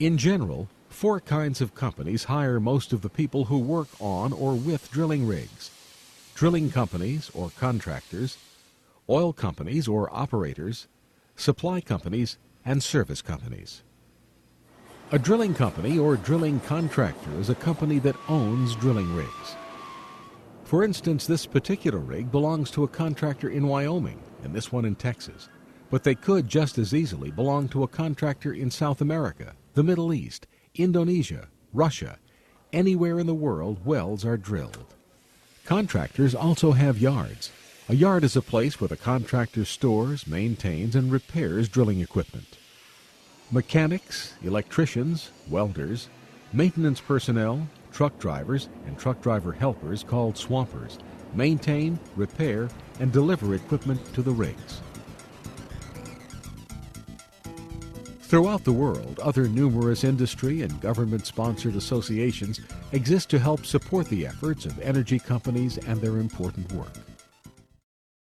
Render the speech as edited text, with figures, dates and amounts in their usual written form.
In general, four kinds of companies hire most of the people who work on or with drilling rigs: drilling companies or contractors, oil companies or operators, supply companies, and service companies. A drilling company or drilling contractor is a company that owns drilling rigs. For instance, this particular rig belongs to a contractor in Wyoming and this one in Texas, but they could just as easily belong to a contractor in South America, the Middle East, Indonesia, Russia. Anywhere in the world wells are drilled. Contractors also have yards. A yard is a place where the contractor stores, maintains, and repairs drilling equipment. Mechanics, electricians, welders, maintenance personnel, truck drivers, and truck driver helpers called swampers maintain, repair, and deliver equipment to the rigs. Throughout the world, other numerous industry and government-sponsored associations exist to help support the efforts of energy companies and their important work.